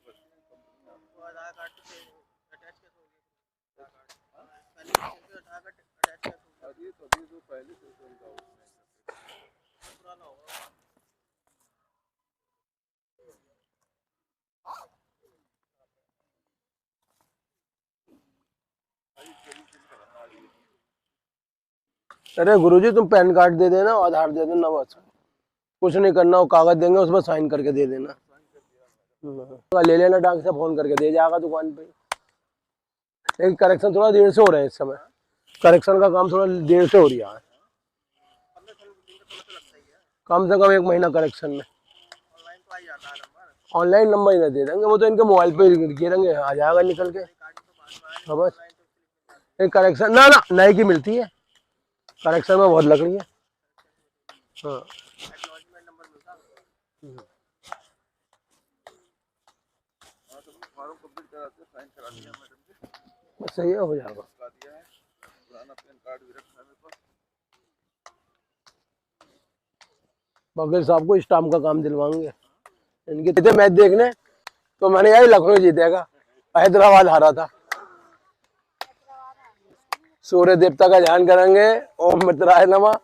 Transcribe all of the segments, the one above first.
वो आधार कार्ड तो अटैच कैसे हो गया? पहले से आधार कार्ड अटैच कैसे हो गया? अभी तो पहले से सुविधा पुराना होगा। अरे गुरुजी तुम पैन कार्ड दे देना, आधार दे देना, बस कुछ नहीं करना। वो कागज देंगे, उस पर साइन करके दे देना। ले लेना, डाक से फोन करके दे जाएगा दुकान पे। लेकिन करेक्शन थोड़ा देर से हो रहा है इस समय। करेक्शन का काम थोड़ा देर से हो रहा है। 15 दिन का समय तो लगता ही है। कम से कम 1 महीना करेक्शन में। ऑनलाइन तो आ ही जाता है नंबर। ऑनलाइन नंबर ही ना दे देंगे, वो तो इनके मोबाइल पे गिरेंगे, आ जाएगा निकल के। कार्ड तो पास में आया, हाँ बस ऑनलाइन तो स्लिप मिल जाती है। करेक्शन ना ना नई की मिलती है, करेक्शन में बहुत लकड़ी है। हाँ एक्नॉलेजमेंट नंबर मिलता है। हाँ तो फॉर्म कंप्लीट कराते साइन करा दिया मैडम जी, बस सही है, हो जाएगा। करा दिया है। पुराना पैन कार्ड भी रखा है मेरे पास। वकील साहब को स्टाम्प का काम दिलवाएंगे। इनके थे मैच देखने, तो मैंने यही लखनऊ जीतेगा, हैदराबाद हारा था। सूर्य देवता का ध्यान करेंगे, ओम मित्राय नमः।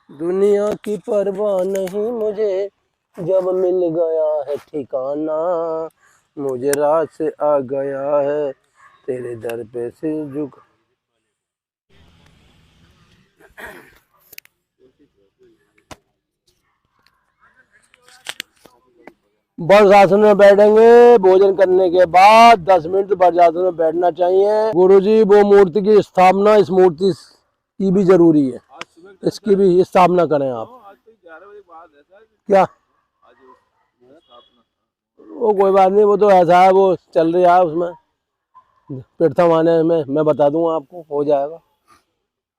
दुनिया की परवाह नहीं मुझे, जब मिल गया है ठिकाना, मुझे रात से आ गया है तेरे दर पे सिर झुक। वज्रासन में बैठेंगे, भोजन करने के बाद 10 मिनट वज्रासन में बैठना चाहिए। गुरुजी वो मूर्ति की स्थापना, इस मूर्ति की भी जरूरी है, आज सुबह इसकी भी स्थापना करें आप। आज तो 11 बजे बाद है सर। क्या आज स्थापना वो कोई बात नहीं, वो तो ऐसा है, वो चल रही है उसमें प्रथम आने में, मैं बता दूंगा आपको, हो जाएगा।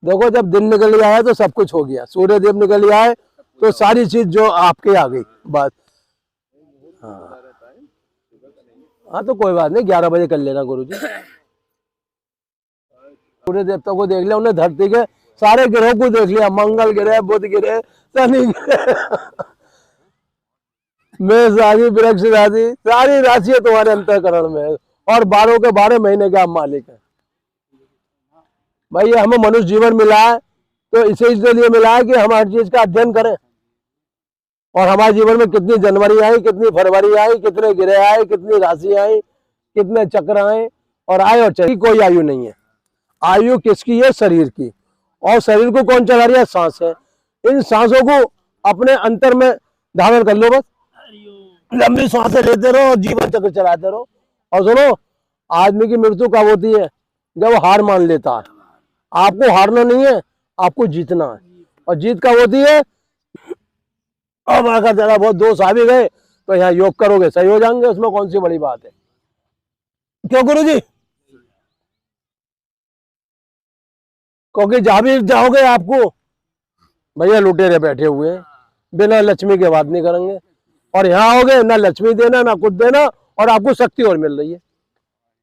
देखो जब दिन निकल जाए तो सब कुछ हो गया, सूर्य देव निकल जाए तो सारी चीज जो आपके आ गई बात। हाँ हाँ तो कोई बात नहीं, 11 बजे कर लेना गुरुजी। सूर्य देवता को देख लिया, उन्हें धरती के सारे ग्रहों को देख लिया, मंगल ग्रह, बुध ग्रह, शनि ग्रह, मेष राशि, वृक्ष राशि, सारी राशियां तुम्हारे अंतःकरण में है और 12 के 12 महीने के आप मालिक हैं। भाई हमें मनुष्य जीवन मिला है तो इसे इसलिए मिला है कि हम हर चीज का अध्ययन करें, और हमारे जीवन में कितनी जनवरी आई, कितनी फरवरी आई, कितने ग्रह आए, कितनी राशि आई, कितने चक्र आए और आए और चले, कोई आयु नहीं है। आयु किसकी है? शरीर की। और शरीर को कौन चला रहा है? सांस है। इन सांसों को अपने अंतर में धारण कर लो, बस लंबी सांसें लेते रहो और जीवन चक्र चलाते रहो। और सुनो, आदमी की मृत्यु कब होती है? जब वो हार मान लेता है। आपको हारना नहीं है, आपको जीतना है। और जीत कब होती है? अब अगर जरा बहुत दोष आ भी गए तो यहाँ योग करोगे, सही हो जाएंगे, उसमें कौन सी बड़ी बात है। क्यों गुरुजी? क्योंकि जहां भी जाओगे आपको भैया लुटेरे बैठे हुए हैं, बिना लक्ष्मी के बात नहीं करेंगे। और यहाँ आओगे ना लक्ष्मी देना ना कुछ देना, और आपको शक्ति और मिल रही है,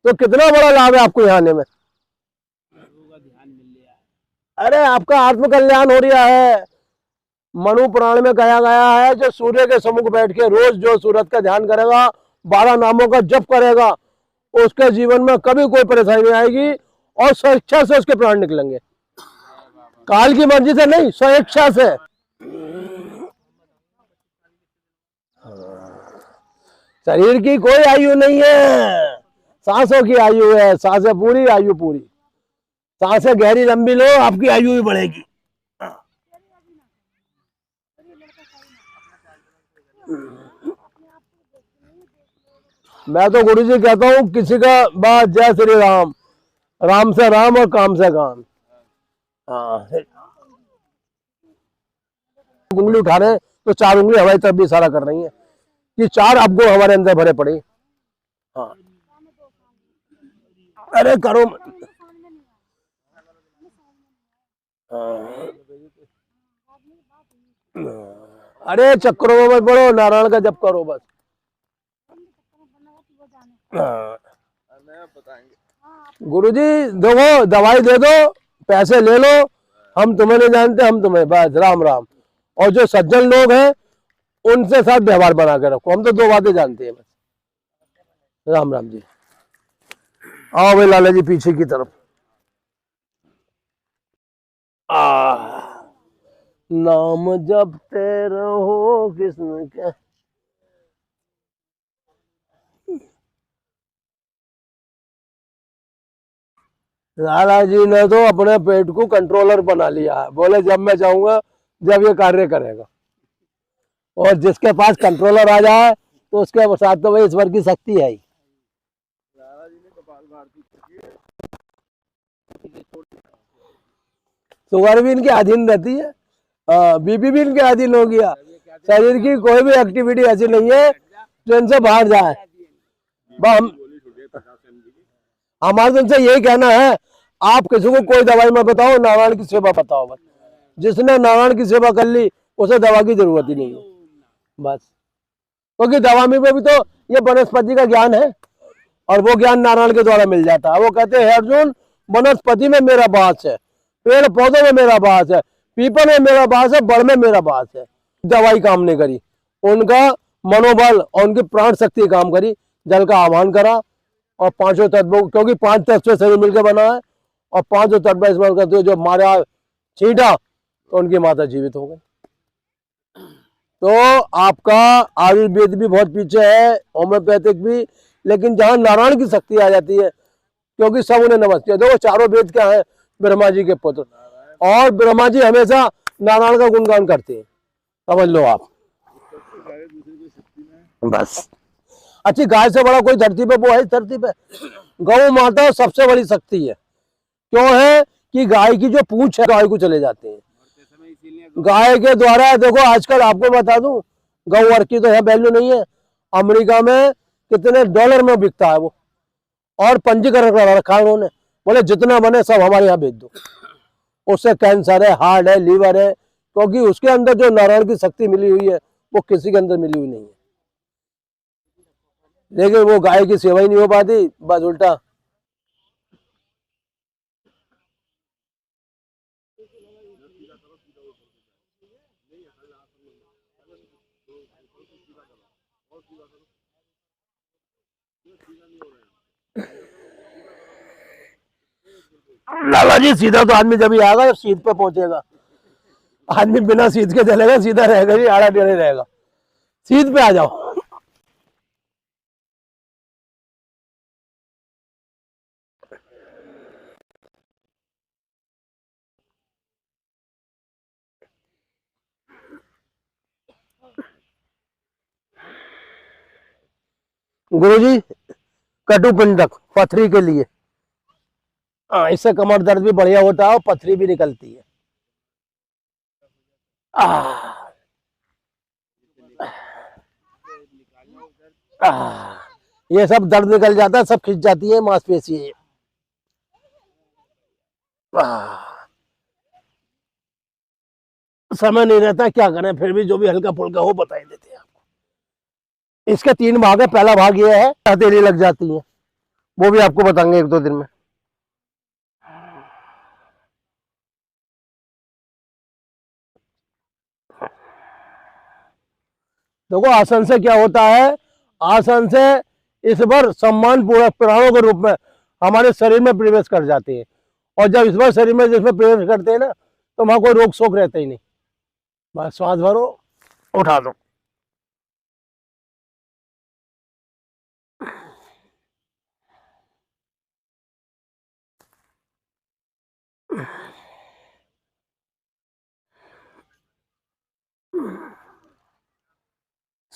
तो कितना बड़ा लाभ है आपको यहाँ आने में। अरे आपका आत्म कल्याण हो रहा है। मनु पुराण में कहा गया है, जो सूर्य के सम्मुख बैठ के रोज जो सूरज का ध्यान करेगा, 12 नामों का जप करेगा, उसके जीवन में कभी कोई परेशानी नहीं आएगी और स्वेच्छा से उसके प्राण निकलेंगे। काल की मर्जी से नहीं, स्वेच्छा से। शरीर की कोई आयु नहीं है, सांसों की आयु है। सांसें पूरी, आयु पूरी। सांसें गहरी लंबी लो, आपकी आयु भी बढ़ेगी। मैं तो गुरुजी कहता हूँ, किसी का बात जय श्री राम, राम से राम और काम से काम। हाँ, उंगली उठा रहे तो 4 उंगली हमारी तरफ भी इशारा कर रही है कि 4 आपको हमारे अंदर भरे पड़े। हाँ अरे करो। अरे चक्रों में मत पड़ो, नारायण का जप करो बस। गुरुजी देखो, दवाई दे दो, पैसे ले लो, हम तुम्हें नहीं जानते, हम तुम्हें, बस राम राम। और जो सज्जन लोग हैं उनसे साथ व्यवहार बना के रखो, हम तो 2 बातें जानते हैं बस। राम राम जी। आओ भाई लाला जी पीछे की तरफ। नाम जपते रहो कृष्ण के। लाला जी ने तो अपने पेट को कंट्रोलर बना लिया है, बोले जब मैं चाहूंगा जब ये कार्य करेगा। और जिसके पास कंट्रोलर आ जाए तो उसके साथ तो भाई ईश्वर की शक्ति है ही। शुगर भी इनके अधीन रहती है, बीपी भी इनके अधीन हो गया। शरीर की कोई भी एक्टिविटी ऐसी नहीं है जो इनसे बाहर जाए। हमारे तो इनसे यही कहना है, आप किसी को कोई दवाई मत बताओ, नारायण की सेवा बताओ बस। जिसने नारायण की सेवा कर ली उसे दवा की जरूरत ही नहीं है बस। क्योंकि दवा में भी तो ये वनस्पति का ज्ञान है और वो ज्ञान नारायण के द्वारा मिल जाता है। वो कहते हैं अर्जुन, वनस्पति में मेरा वास है, पेड़ पौधों में मेरा वास है, पीपल में मेरा वास है, बड़ में मेरा वास है। दवाई काम नहीं करी, उनका मनोबल और उनकी प्राण शक्ति काम करी। जल का आह्वान करा और 5 तत्वों, क्योंकि 5 तत्व से शरीर मिलकर बना है, और 5 तत्व इस्तेमाल करते हुए जो हमारा छींटा तो उनकी माता जीवित हो गई। तो आपका आयुर्वेद भी बहुत पीछे है, होम्योपैथिक भी, लेकिन जहां नारायण की शक्ति आ जाती है, क्योंकि सब उन्हें नमस्ते। देखो चारों वेद क्या है, ब्रह्मा जी के पुत्र, और ब्रह्मा जी हमेशा नारायण का गुणगान करते हैं, समझ लो आप। बस अच्छी गाय से बड़ा कोई धरती पे वो है, इस धरती पे गौ माता सबसे बड़ी शक्ति है। क्यों है कि गाय की जो पूंछ है गाय को चले जाते हैं, गाय के द्वारा। देखो आजकल आपको बता दूं, गौ की तो यहाँ वैल्यू नहीं है, अमेरिका में कितने डॉलर में बिकता है वो, और पंजीकरण करा रखा है उन्होंने, बोले जितना बने सब हमारे यहाँ भेज दो। उससे कैंसर है, हार्ट है, लीवर है, क्योंकि उसके अंदर जो नारायण की शक्ति मिली हुई है वो किसी के अंदर मिली हुई नहीं है। लेकिन वो गाय की सेवा ही नहीं हो पाती, बस उल्टा। लाला जी सीधा तो आदमी जब ही आएगा जब सीध पे पहुंचेगा, आदमी बिना सीध के चलेगा सीधा रहेगा ही, आड़ा टेढ़े रहेगा। सीध पे आ जाओ। गुरुजी कटुपिंडक पथरी के लिए, हाँ, इससे कमर दर्द भी बढ़िया होता है और पथरी भी निकलती है। ये सब दर्द निकल जाता है, सब खिंच जाती है मांसपेशी। समय नहीं रहता, क्या करें, फिर भी जो भी हल्का फुल्का हो बता ही देते हैं आपको। इसके 3 भाग है, पहला भाग ये है हथेली लग जाती है, वो भी आपको बताएंगे 1-2 दिन में। देखो आसन से क्या होता है, आसन से ईश्वर सम्मान पूर्वक प्राणों के रूप में हमारे शरीर में प्रवेश कर जाते हैं, और जब ईश्वर शरीर में जिसमें प्रवेश करते हैं ना, तो वहां कोई रोग शोक रहता ही नहीं। बस श्वास भरो, उठा दो।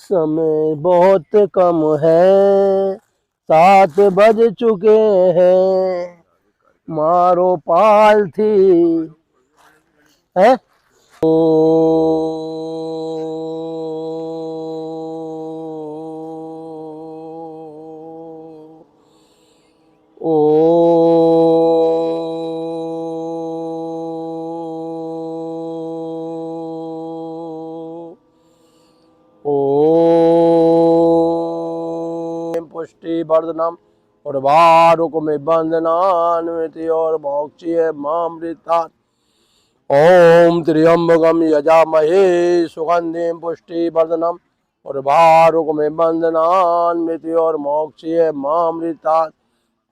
समय बहुत कम है, 7 बज चुके हैं, मारो पालथी है। ओ पुष्टि वर्धनम और बारों में बंदनान्विति और मोक्षीय मामृता। ओम त्र्यंबकम यजामहे सुगंधिम पुष्टि वर्धनम और बारों में बंदनान्विति और मोक्षीय मामृता।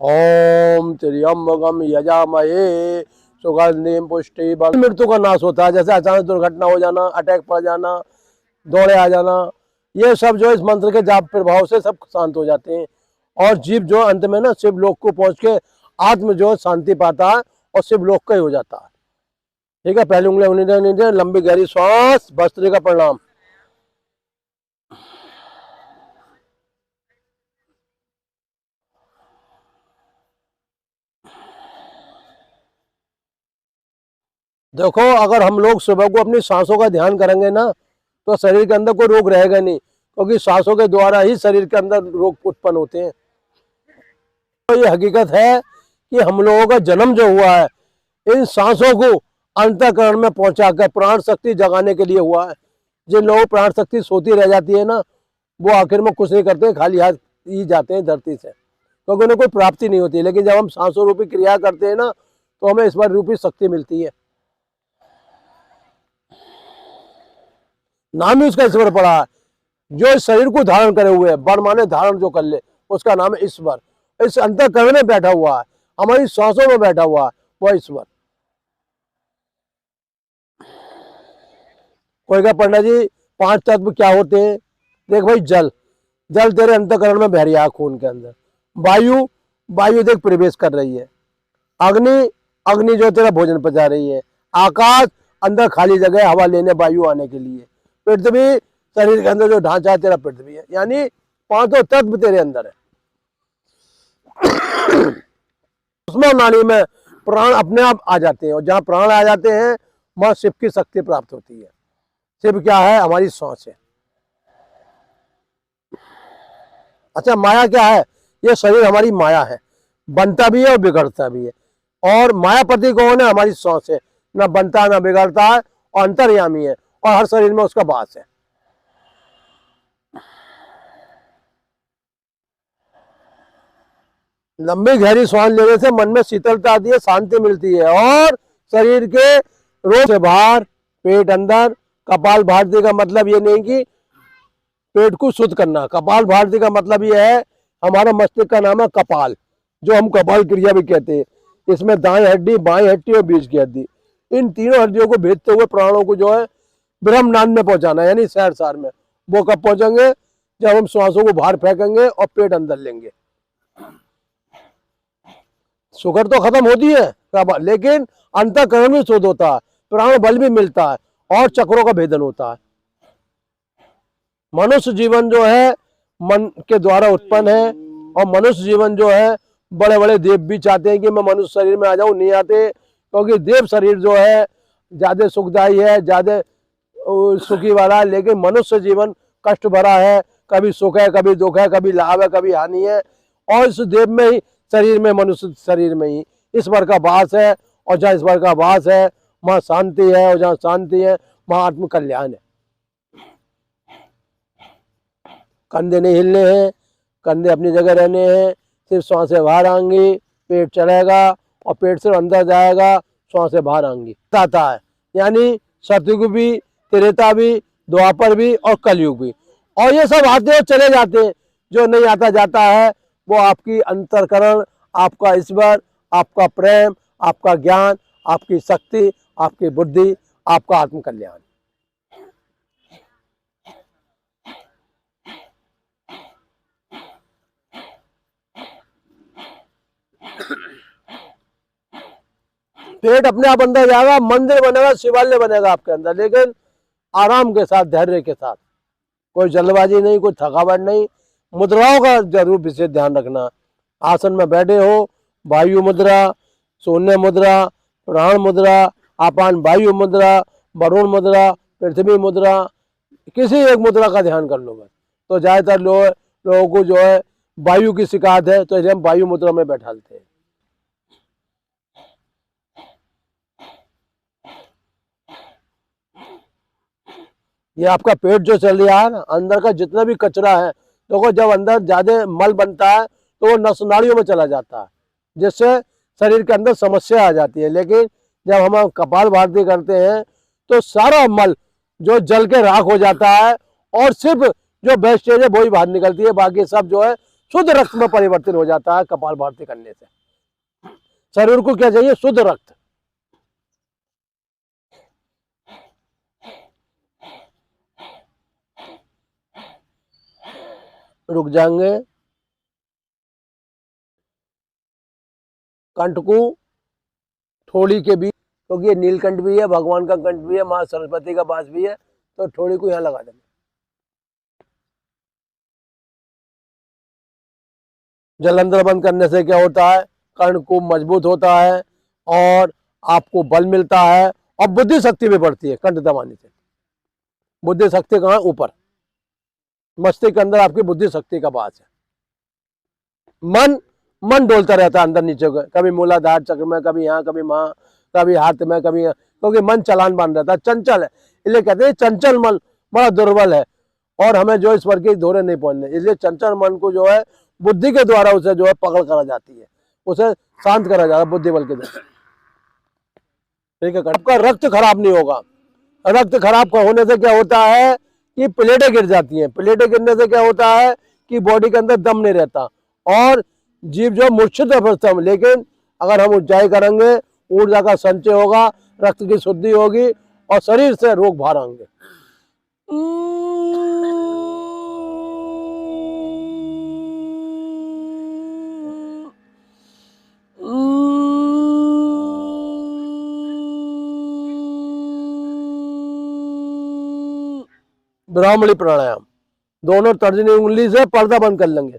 ओम त्र्यंबकम यजामहे सुगंधिम पुष्टि वर्धनम। मृत्यु का नाश होता है, जैसे अचानक दुर्घटना हो जाना, अटैक पड़ जाना, दौड़े आ जाना, ये सब जो इस मंत्र के जाप प्रभाव से सब शांत हो जाते हैं, और जीव जो अंत में ना शिव लोक को पहुंच के आत्म जो शांति पाता है और शिव लोक का ही हो जाता है। ठीक है, पहली उंगली लंबी गहरी श्वास, भस्त्री का प्रणाम। देखो अगर हम लोग सुबह को अपनी सांसों का ध्यान करेंगे ना, तो शरीर के अंदर कोई रोग रहेगा नहीं, क्योंकि सांसों के द्वारा ही शरीर के अंदर रोग उत्पन्न होते हैं। तो ये हकीकत है कि हम लोगों का जन्म जो हुआ है इन सांसों को अंतःकरण में पहुंचाकर प्राण शक्ति जगाने के लिए हुआ है। जिन लोगों प्राण शक्ति सोती रह जाती है ना, वो आखिर में कुछ नहीं करते, खाली हाथ ही जाते हैं धरती से, क्योंकि उन्हें कोई प्राप्ति नहीं होती। लेकिन जब हम सांसों रूपी क्रिया करते हैं ना, तो हमें ईश्वर रूपी शक्ति मिलती है। नाम ही उसका ईश्वर पड़ा है, जो इस शरीर को धारण करे हुए है, वर माने धारण जो कर ले, उसका नाम है ईश्वर। इस अंतःकरण में बैठा हुआ है, हमारी सांसों में बैठा हुआ है, वह ईश्वर। कोई का पंडित जी 5 तत्व क्या होते हैं? देख भाई, जल, जल तेरे अंतःकरण में बह रहा है खून के अंदर। वायु, वायु देख प्रवेश कर रही है। अग्नि, अग्नि जो तेरा भोजन पचा रही है। आकाश, अंदर खाली जगह हवा लेने वायु आने के लिए। पृथ्वी, शरीर के अंदर जो ढांचा है तेरा पृथ्वी है, यानी 5 तत्व तेरे अंदर है। उसमें नाड़ी में प्राण अपने आप आ जाते हैं, और जहां प्राण आ जाते हैं वहां शिव की शक्ति प्राप्त होती है। शिव क्या है? हमारी सांस है। अच्छा, माया क्या है? ये शरीर हमारी माया है, बनता भी है और बिगड़ता भी है। और मायापति कौन है? हमारी सांस है, ना बनता ना बिगड़ता है, और अंतर्यामी है, और हर शरीर में उसका वास है। लंबी गहरी सांस लेने से मन में शीतलता आती है, शांति मिलती है, और शरीर के रोग से बाहर, पेट अंदर। कपाल भारती का मतलब ये नहीं कि पेट को शुद्ध करना, कपाल भारती का मतलब ये है, हमारा मस्तिष्क का नाम है कपाल, जो हम कपाल क्रिया भी कहते हैं। इसमें दाएं हड्डी, बाएं हड्डी और बीच की हड्डी, इन तीनों हड्डियों को भेजते हुए प्राणों को जो है ब्रह्मनांद में पहुंचाना है, यानी सहरसार में। वो कब पहुंचेंगे? जब हम श्वासों को बाहर फेंकेंगे और पेट अंदर लेंगे। शुगर तो खत्म होती है, लेकिन अंतःकरण भी शुद्ध होता है, प्राण बल भी मिलता है, और चक्रों का भेदन होता है। मनुष्य जीवन जो है मन के द्वारा उत्पन्न है, और मनुष्य जीवन जो है बड़े बड़े देव भी चाहते हैं कि मैं मनुष्य शरीर में आ जाऊं, नहीं आते, क्योंकि देव शरीर जो है ज्यादा सुखदायी है, ज्यादा सुखी वाला है। लेकिन मनुष्य जीवन कष्ट भरा है, कभी सुख है, कभी दुख है, कभी लाभ है, कभी हानि है। और इस देव में ही, शरीर में, मनुष्य शरीर में ही ईश्वर का वास है, और जहाँ ईश्वर का वास है वहाँ शांति है, और जहाँ शांति है वहाँ आत्म कल्याण है। कंधे नहीं हिलने हैं, कंधे अपनी जगह रहने हैं, सिर्फ सांसें बाहर आएंगी, पेट चढ़ेगा, और पेट से अंदर जाएगा, सांसें बाहर आएंगी। आता है, यानी सतयुग भी, त्रेता भी, द्वापर भी, और कलयुग भी। और ये सब आते और चले जाते हैं। जो नहीं आता जाता है वो आपकी अंतरकरण, आपका ईश्वर, आपका प्रेम, आपका ज्ञान, आपकी शक्ति, आपकी बुद्धि, आपका आत्म कल्याण। पेट अपने आप अंदर जाएगा, मंदिर बनेगा, शिवालय बनेगा आपके अंदर, लेकिन आराम के साथ, धैर्य के साथ, कोई जल्दबाजी नहीं, कोई थकावट नहीं। मुद्राओं का जरूर विशेष ध्यान रखना। आसन में बैठे हो, वायु मुद्रा, शून्य मुद्रा, प्राण मुद्रा, आपान वायु मुद्रा, वरुण मुद्रा, पृथ्वी मुद्रा, किसी एक मुद्रा का ध्यान कर लो बस। तो ज्यादातर लोगों को जो है वायु की शिकायत है, तो इसलिए हम वायु मुद्रा में बैठाते हैं। ये आपका पेट जो चल रहा है, अंदर का जितना भी कचरा है, देखो जब अंदर ज्यादा मल बनता है तो वो नस नाड़ियों में चला जाता है, जिससे शरीर के अंदर समस्या आ जाती है। लेकिन जब हम कपाल भारती करते हैं तो सारा मल जो जल के राख हो जाता है, और सिर्फ जो वेस्टेज है वही बाहर निकलती है, बाकी सब जो है शुद्ध रक्त में परिवर्तन हो जाता है कपाल भारती करने से। शरीर को क्या चाहिए? शुद्ध रक्त। रुक जाएंगे, कंठ को थोड़ी के बीच, क्योंकि ये नीलकंठ भी है, भगवान का कंठ भी है, माँ सरस्वती का बास भी है, तो थोड़ी को यहाँ लगा देंगे। जल अंदर बंद करने से क्या होता है? कर्ण को मजबूत होता है, और आपको बल मिलता है, और बुद्धि शक्ति भी बढ़ती है कंठ दबाने से। बुद्धि शक्ति कहाँ? ऊपर मस्तिष्क के अंदर आपकी बुद्धि शक्ति का वास है। मन डोलता रहता है अंदर नीचे को, कभी मूलाधार चक्र में, कभी यहाँ, कभी वहाँ, कभी हाथ में, कभी यहाँ, क्योंकि मन चलान बांध रहता है, चंचल है। इसलिए कहते हैं चंचल मन बड़ा दुर्बल है, और हमें जो इस वर्ग के दौरे नहीं पहुंचने। इसलिए चंचल मन को जो है बुद्धि के द्वारा उसे जो है पकड़ करा जाती है, उसे शांत करा जाता है बुद्धि बल के द्वारा। ठीक है, आपका रक्त खराब नहीं होगा। रक्त खराब होने से क्या होता है कि प्लेटें गिर जाती हैं। प्लेटें गिरने से क्या होता है कि बॉडी के अंदर दम नहीं रहता, और जीव जो मूर्छित है। लेकिन अगर हम ऊंचाई करेंगे, ऊर्जा का संचय होगा, रक्त की शुद्धि होगी, और शरीर से रोग बाहर आएंगे। ब्राह्मणी प्राणायाम दोनों तर्जनी उंगली से पर्दा बंद कर लेंगे।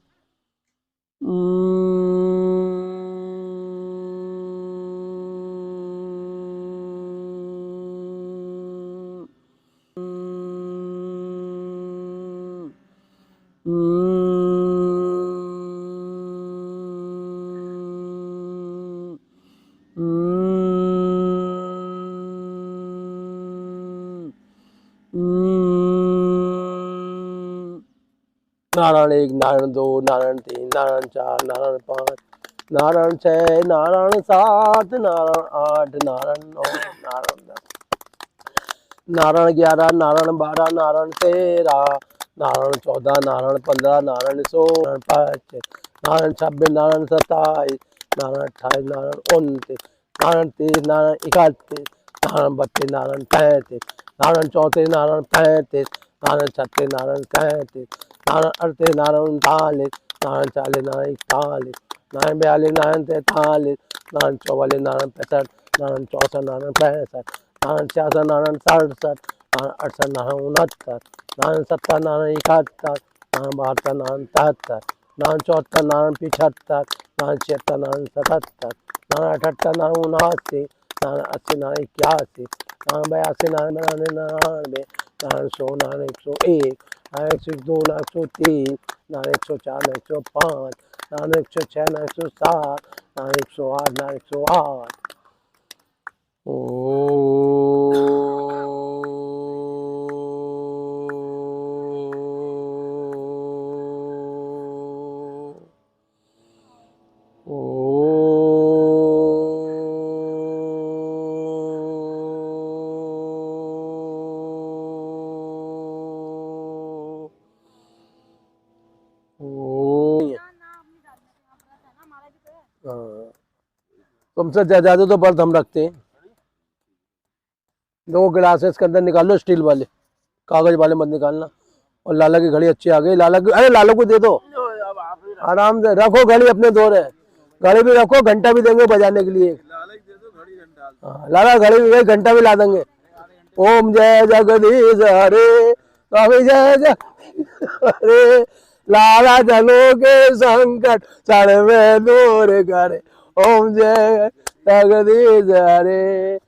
नारायण 1, नारायण 2, नारायण 3, नारायण 4, नारायण 5, नारायण 6, नारायण 7, नारायण 8, नारायण 9, नारायण 10, नारायण 11, नारायण 12, नारायण 13, नारायण 14, नारायण 15, नारायण 16, नारायण 25, नारायण 26, नारायण 27, नारायण 28, नारायण 29, नारायण 30, नारायण 31, नारायण 32, नारायण 33, नारायण 34, नारायण 35, नारायण 36, नारायण 37, नारायण 38, नारायण 39, नारायण 40, नारायण 41, नारायण 42, नारायण 43, नारायण 44, नारायण 65, नारायण 64, नारायण 65, नारायण 66, नारायण 67, नारायण 68, नारायण 69, नारायण 70, नारायण 71, नारायण 72, नारायण 73, नारायण 74, नारायण 75, नारायण 76, नारायण 77, नारायण 78, नारायण 79, नारायण 80, नारायण 81, नारायण 82, नारायण 99, नारायण 100, नारायण 101, नारायण 102, नारायण 103, नारायण 104, नारायण 105, नारायण 106, नारायण 107, नारायण 108, नारायण 108। तुमसे ज्यादा तो बर्थ हम रखते हैं। 2 गिलास इसके अंदर निकालो, स्टील वाले, कागज वाले मत निकालना। और लाला की घड़ी अच्छी आ गई, लाला की, अरे लाला को दे दो, आराम से रखो, घड़ी अपने दो रहे, घड़ी भी रखो, घंटा भी देंगे बजाने के लिए। लाला घड़ी एक घंटा भी ला देंगे। ओम जय जगदीश हरे, स्वामी जय जय हरे, लाला जनो के संकट सर्वे दूर करे, ओम जय जगदीश हरे।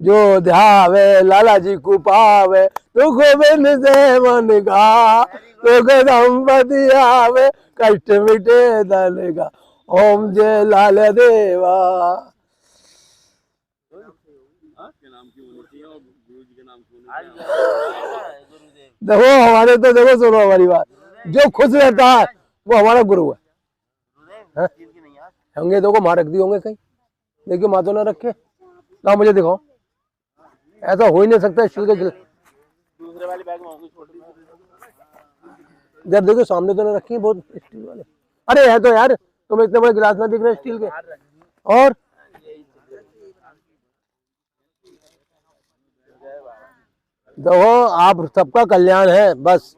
जो ध्यावे लाला जी को पावे, दुख बिन से मन का, सुख संपत्ति आवे, कष्ट मिटे धन का, ओम जय लाल देवा। देखो हमारे तो, देखो सुनो हमारी बात, जो खुश रहता है वो हमारा गुरु है। होंगे तो को माँ रख दी होंगे कहीं, देखियो माँ तो ना रखे ना, मुझे दिखाओ, ऐसा हो ही नहीं सकता। स्टील के दूसरे वाली बैग में होगी छोटी, जब देखो सामने तो ना रखी बहुत स्टील वाले। अरे है तो यार, तुम इतने बड़े गिलास ना दिख रहे स्टील के। और देखो आप सबका कल्याण है बस।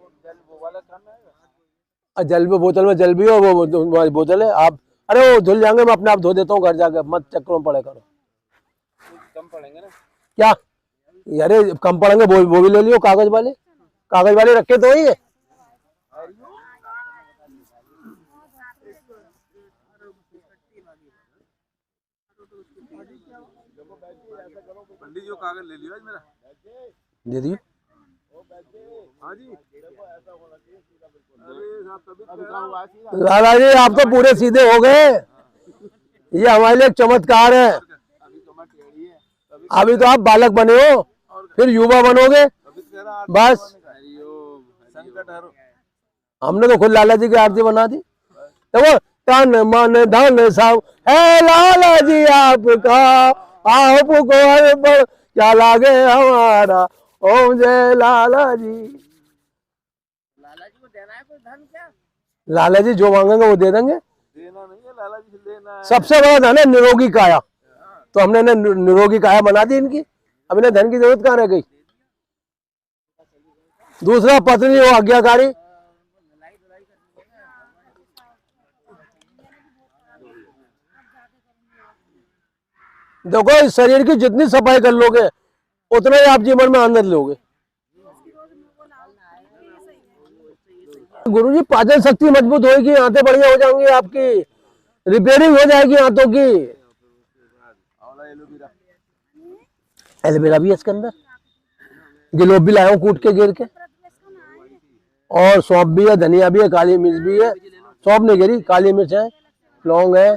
जल में बोतल में जल भी हो, वो बोतल है आप, अरे वो धुल जाएंगे, मैं अपने आप धो देता हूँ घर जाके, मत चक्करों में पड़े करो। कम पड़ेंगे ना क्या अरे कम पड़ेंगे, वो भी ले लियो, कागज वाले रखे तो ही है। पंडित जी कागज ले लियो आज मेरा, दे दिए। हाँ जी। लाला जी आप तो पूरे सीधे हो गए, ये हमारे लिए एक चमत्कार है। अभी तो आप बालक बने हो, फिर युवा बनोगे बस। हमने तो खुद लाला जी की आरती बना दी। देखो तन मन धन सब है लाला जी आपका, आपको पर क्या लागे हमारा, ओम जय लाला जी। लाला जी को देना है कोई धन क्या? लाला जी जो मांगेंगे वो दे देंगे। देना नहीं है, लाला जी से लेना है। सबसे बड़ा धन है निरोगी काया, तो हमने निरोगी काया बना दी इनकी, अब इन्हें धन की जरूरत कहाँ रह गई। दूसरा पत्नी हो आज्ञाकारी। देखो इस शरीर की जितनी सफाई कर लोगे उतना ही आप जीवन में आनंद लोगे। गुरुजी पाचन शक्ति मजबूत होगी, आंतें बढ़िया हो जाएंगी, आपकी रिपेयरिंग हो जाएगी आंतों की। एलोवेरा भी है इसके अंदर, गिलोब भी लाया हूँ कूट के गिर के, और सौंफ भी है, धनिया भी है, काली मिर्च भी है। सौंफ नहीं गिरी, काली मिर्च है, लौंग है।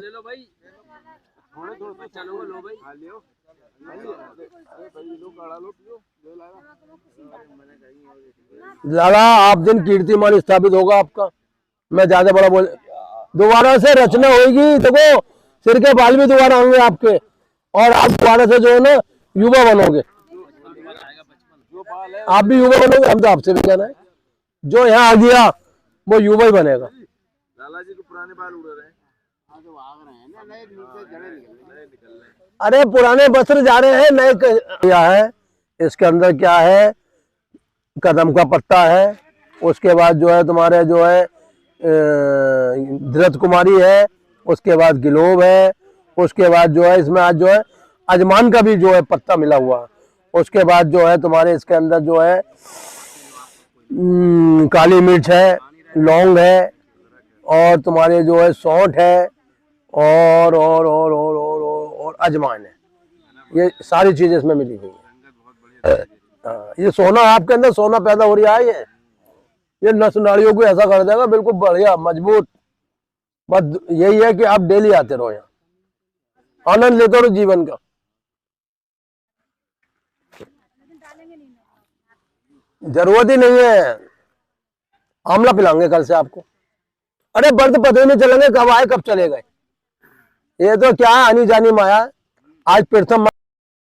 लाला आप दिन कीर्तिमान स्थापित होगा आपका। मैं ज्यादा बड़ा बोल, दोबारा से रचना होगी। देखो सिर के बाल भी दोबारा होंगे आपके, और आप दोबारा से जो है ना युवा बनोगे। आप भी युवा बनोगे, हम तो आपसे भी कहना है, जो यहाँ आ गया वो युवा ही बनेगा। लाला जी को पुराने बाल उड़ रहे हैं। अरे पुराने वस्त्र जा रहे हैं, नए क्या है इसके अंदर, क्या है, कदम का पत्ता है, उसके बाद जो है तुम्हारे जो है धृत कुमारी है, उसके बाद गिलोब है, उसके बाद जो है इसमें आज जो है अजमान का भी जो है पत्ता मिला हुआ, उसके बाद जो है तुम्हारे इसके अंदर जो है काली मिर्च है, लौंग है, और तुम्हारे जो है सौंठ है, और अजमान है। ये सारी चीजें इसमें मिली हुई है। ये सोना आपके अंदर सोना पैदा हो रहा है। ये नस नाड़ियों को ऐसा कर देगा बिल्कुल बढ़िया मजबूत। बस यही है कि आप डेली आते रहो, यहाँ आनंद लेते रहो जीवन का। जरूरत ही नहीं है, आंवला पिलाएंगे कल से आपको। अरे व्रत पता नहीं चलेंगे कब आए कब चले गए। ये तो क्या आनी जानी माया। आज प्रथम